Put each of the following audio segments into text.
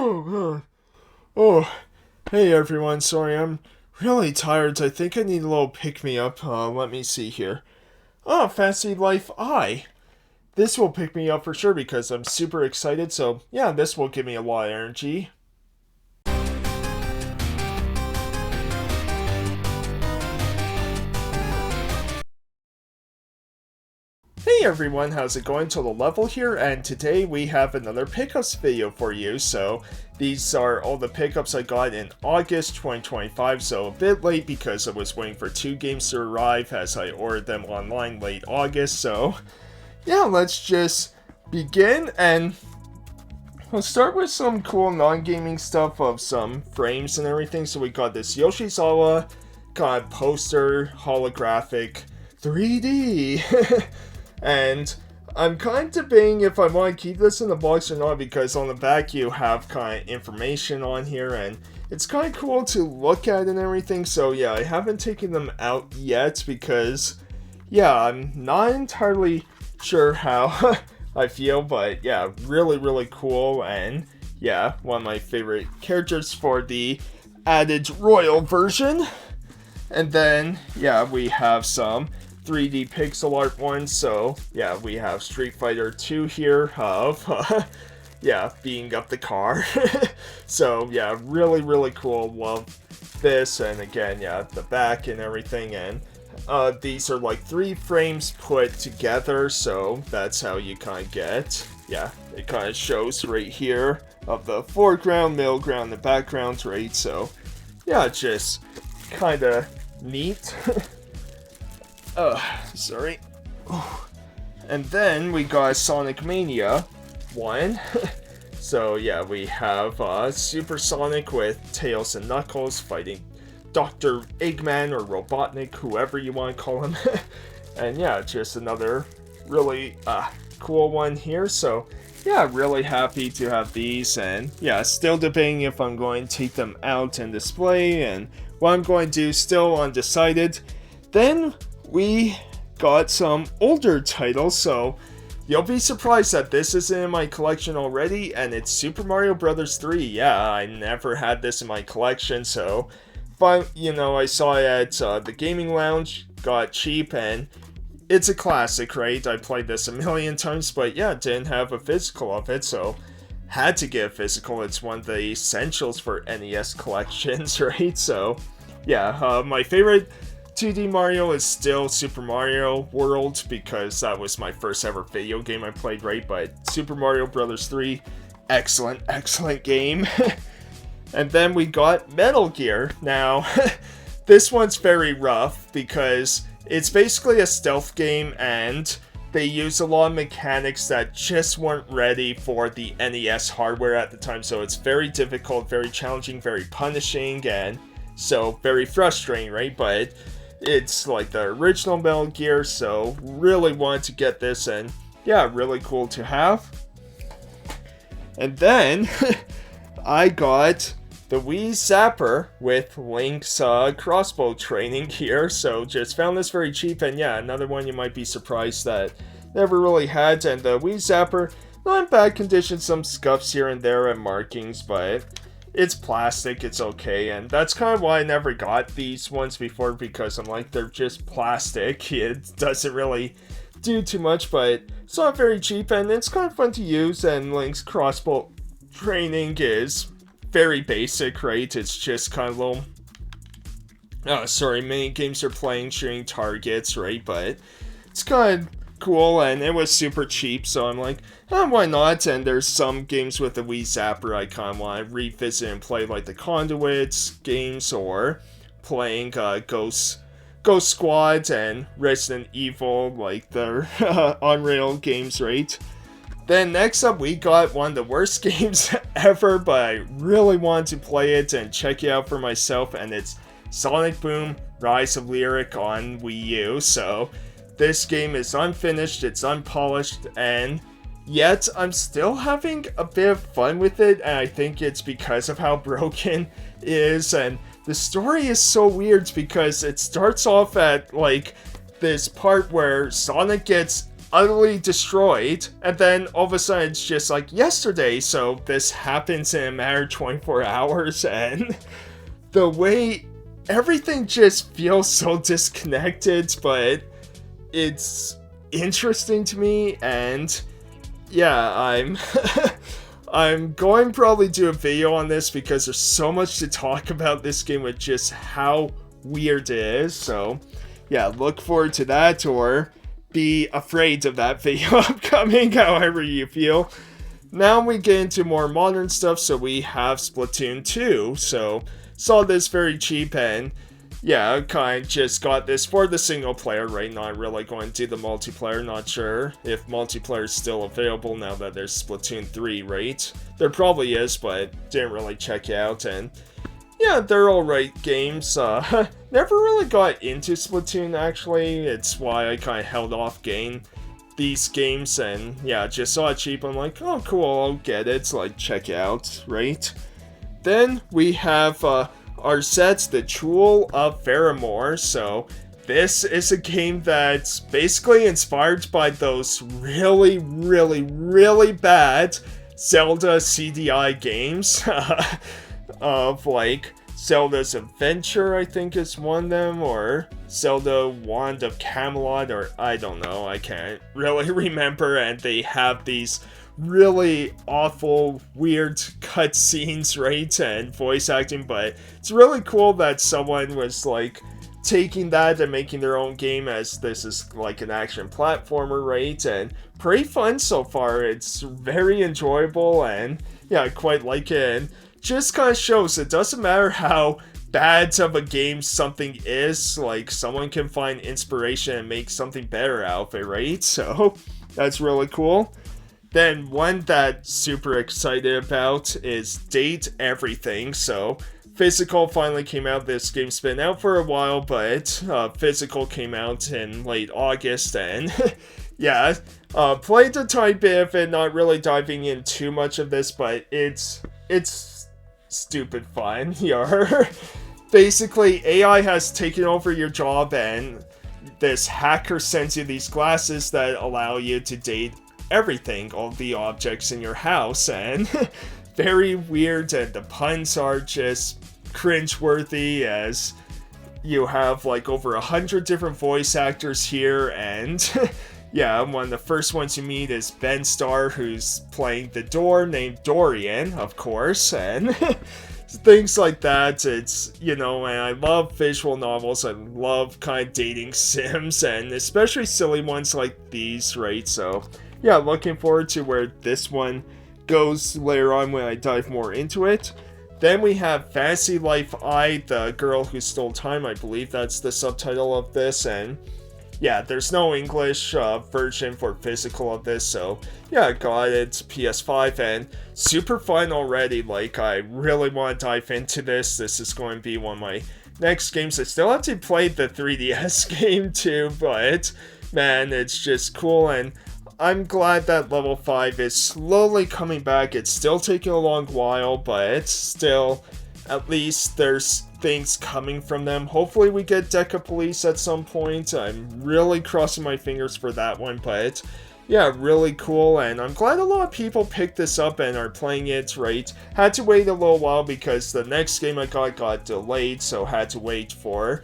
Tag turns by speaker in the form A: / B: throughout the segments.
A: Oh, oh, hey everyone, sorry, I'm really tired. I think I need a little pick-me-up. Let me see here. Oh, Fantasy Life I. This will pick me up for sure because I'm super excited, so yeah, this will give me a lot of energy. Hey everyone, how's it going? Total Level here, and today we have another pickups video for you. So these are all the pickups I got in August 2025, so a bit late because I was waiting for 2 games to arrive as I ordered them online late August. So yeah, let's just begin, and we'll start with some cool non-gaming stuff of some frames and everything. So we got this Yoshizawa kind of poster, holographic 3D. And I'm kind of debating if I want to keep this in the box or not, because on the back you have kind of information on here and it's kind of cool to look at and everything. So yeah, I haven't taken them out yet because yeah, I'm not entirely sure how I feel, but yeah, really cool. And yeah, one of my favorite characters for the added royal version. And then yeah, we have some 3D pixel art ones. So yeah, we have Street Fighter 2 here of yeah, being up the car. So yeah, really cool. Love this. And again, yeah, the back and everything. And these are like 3 frames put together, so that's how you kind of get, yeah, it kind of shows right here of the foreground, middle ground, and background, right? So yeah, just kind of neat. Sorry. And then we got Sonic Mania 1. So yeah, we have Super Sonic with Tails and Knuckles fighting Dr. Eggman or Robotnik, whoever you want to call him. And yeah, just another really cool one here. So yeah, really happy to have these, and yeah, still debating if I'm going to take them out and display and what I'm going to do, still undecided. Then we got some older titles, so you'll be surprised that this isn't in my collection already, and it's Super Mario Bros. 3. Yeah, I never had this in my collection, so but you know, I saw it at the gaming lounge, got cheap, and it's a classic, right? I played this a million times, but yeah, didn't have a physical of it, so had to get a physical. It's one of the essentials for NES collections, right? So yeah, my favorite 2D Mario is still Super Mario World, because that was my first ever video game I played, right? But Super Mario Bros. 3, excellent game. And then we got Metal Gear. Now, this one's very rough because it's basically a stealth game and they use a lot of mechanics that just weren't ready for the NES hardware at the time. So it's very difficult, very challenging, very punishing, and so very frustrating, right? But it's like the original Metal Gear, so really wanted to get this, and yeah, really cool to have. And then I got the Wii Zapper with Link's crossbow training here, so just found this very cheap, and yeah, another one you might be surprised that never really had. And the Wii Zapper, not in bad condition, some scuffs here and there and markings, but it's plastic, it's okay. And that's kind of why I never got these ones before, because I'm like, they're just plastic, it doesn't really do too much, but it's not very cheap and it's kind of fun to use. And Link's crossbow training is very basic, right? It's just kind of little mini games you're playing, shooting targets, right? But it's kind of cool, and it was super cheap, so I'm like, why not? And there's some games with the Wii Zapper I kind of want to revisit and play, like the Conduits games, or playing Ghost Squad and Resident Evil, like the on-rail games, right? Then next up, we got one of the worst games ever, but I really wanted to play it and check it out for myself, and it's Sonic Boom Rise of Lyric on Wii U. So this game is unfinished, it's unpolished, and yet I'm still having a bit of fun with it, and I think it's because of how broken it is. And the story is so weird because it starts off at like this part where Sonic gets utterly destroyed, and then all of a sudden it's just like yesterday, so this happens in a matter of 24 hours, and the way everything just feels so disconnected, but it's interesting to me, and yeah, I'm going to probably do a video on this because there's so much to talk about this game with just how weird it is, so yeah, look forward to that, or be afraid of that video upcoming, however you feel. Now we get into more modern stuff, so we have Splatoon 2, so saw this very cheap, and yeah, kind of just got this for the single player, right? Not really going to do the multiplayer, not sure if multiplayer is still available now that there's Splatoon 3, right? There probably is, but didn't really check it out, and yeah, they're alright games. Never really got into Splatoon, actually. It's why I kind of held off getting these games, and yeah, just saw it cheap. I'm like, oh cool, I'll get it, so like, check it out, right? Then we have Arzette, the Jewel of Faramore. So this is a game that's basically inspired by those really, really, really bad Zelda CDI games. Of like Zelda's Adventure, I think is one of them, or Zelda Wand of Camelot, or I don't know, I can't really remember, and they have these really awful, weird cutscenes, right, and voice acting, but it's really cool that someone was like taking that and making their own game, as this is like an action platformer, right, and pretty fun so far. It's very enjoyable, and yeah, I quite like it, and just kind of shows it doesn't matter how bad of a game something is, like someone can find inspiration and make something better out of it, right? So that's really cool. Then one that super excited about is Date Everything. So Physical finally came out. This game's been out for a while, but Physical came out in late August, and yeah, played a tiny bit of it, not really diving in too much of this, but it's stupid fun. Basically, AI has taken over your job, and this hacker sends you these glasses that allow you to date everything, all the objects in your house, and very weird, and the puns are just cringeworthy, as you have like over 100 different voice actors here, and yeah, one of the first ones you meet is Ben Starr, who's playing the door, named Dorian, of course, and things like that. It's, and I love visual novels. I love kind of dating sims, and especially silly ones like these, right? So, yeah, looking forward to where this one goes later on when I dive more into it. Then we have Fantasy Life I, the Girl Who Stole Time. I believe that's the subtitle of this, and yeah, there's no English version for Physical of this, so yeah, got it, PS5, and super fun already. Like, I really want to dive into this. This is going to be one of my next games. I still have to play the 3DS game too, but man, it's just cool, and I'm glad that level 5 is slowly coming back. It's still taking a long while, but still, at least there's things coming from them. Hopefully we get Deca Police at some point. I'm really crossing my fingers for that one, but yeah, really cool, and I'm glad a lot of people picked this up and are playing it, right? Had to wait a little while because the next game I got delayed, so had to wait for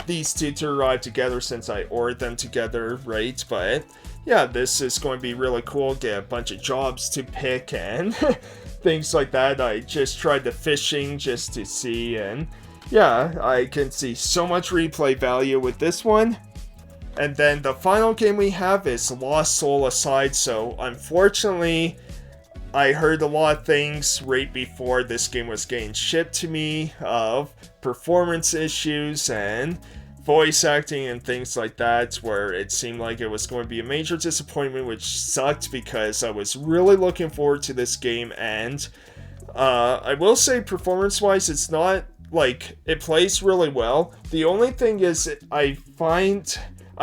A: these two to arrive together since I ordered them together, right? But yeah, this is going to be really cool. Get a bunch of jobs to pick and things like that. I just tried the fishing just to see, and yeah, I can see so much replay value with this one. And then the final game we have is Lost Soul Aside. So unfortunately, I heard a lot of things right before this game was getting shipped to me of performance issues and voice acting and things like that, where it seemed like it was going to be a major disappointment, which sucked because I was really looking forward to this game. And I will say, performance-wise, it's not like it plays really well. The only thing is, I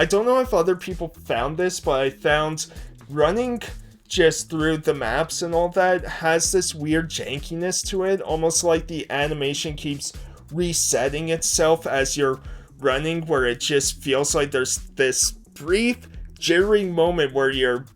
A: don't know if other people found this, but I found running just through the maps and all that has this weird jankiness to it, almost like the animation keeps resetting itself as you're running, where it just feels like there's this brief jittery moment where your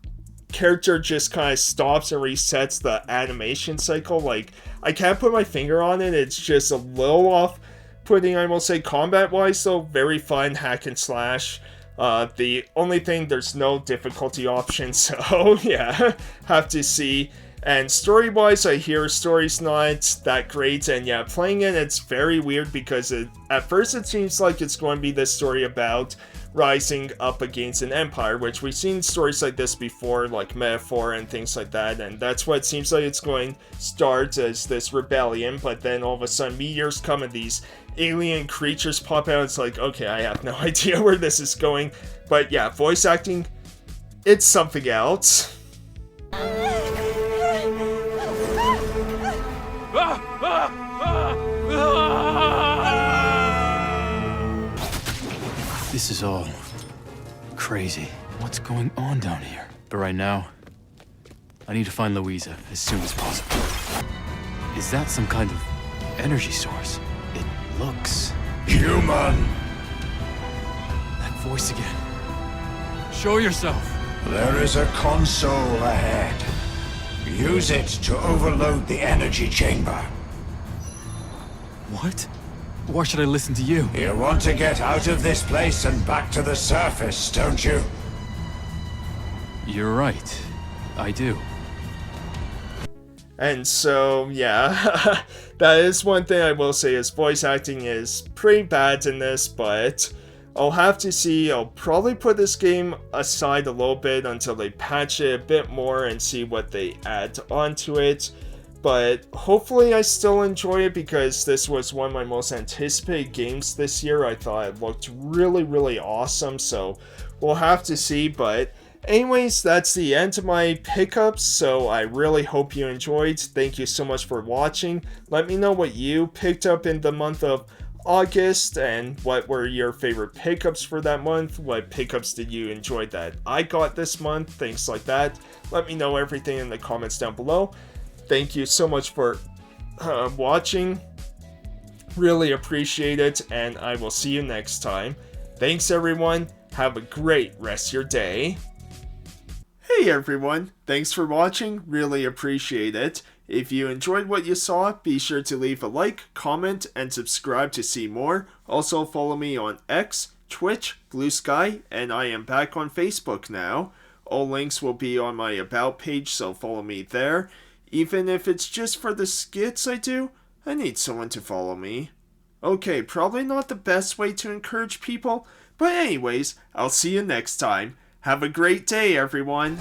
A: character just kind of stops and resets the animation cycle. Like, I can't put my finger on it, it's just a little off-putting, I will say, combat-wise, so very fun hack and slash. The only thing, there's no difficulty option, so yeah, have to see. And story-wise, I hear story's not that great, and yeah, playing it, it's very weird because at first it seems like it's going to be this story about rising up against an empire, which we've seen stories like this before, like Metaphor and things like that, and that's what it seems like it's going to start as this rebellion, but then all of a sudden meteors come and these alien creatures pop out. It's like, okay, I have no idea where this is going, but yeah, voice acting, it's something else.
B: This is all crazy. What's going on down here? But right now, I need to find Louisa as soon as possible. Is that some kind of energy source? It looks
C: human.
B: That voice again. Show yourself.
C: There is a console ahead. Use it to overload the energy chamber.
B: What? Why should I listen to you?
C: You want to get out of this place and back to the surface, don't you?
B: You're right. I do.
A: And so, yeah, that is one thing I will say, is voice acting is pretty bad in this, but I'll have to see. I'll probably put this game aside a little bit until they patch it a bit more and see what they add onto it. But hopefully I still enjoy it because this was one of my most anticipated games this year. I thought it looked really, really awesome, so we'll have to see. But anyways, that's the end of my pickups, so I really hope you enjoyed. Thank you so much for watching. Let me know what you picked up in the month of August and what were your favorite pickups for that month. What pickups did you enjoy that I got this month? Things like that. Let me know everything in the comments down below. Thank you so much for watching. Really appreciate it, and I will see you next time. Thanks everyone. Have a great rest of your day. Hey everyone, thanks for watching, really appreciate it. If you enjoyed what you saw, be sure to leave a like, comment, and subscribe to see more. Also follow me on X, Twitch, Bluesky, and I am back on Facebook now. All links will be on my About page, so follow me there. Even if it's just for the skits I do, I need someone to follow me. Okay, probably not the best way to encourage people, but anyways, I'll see you next time. Have a great day, everyone!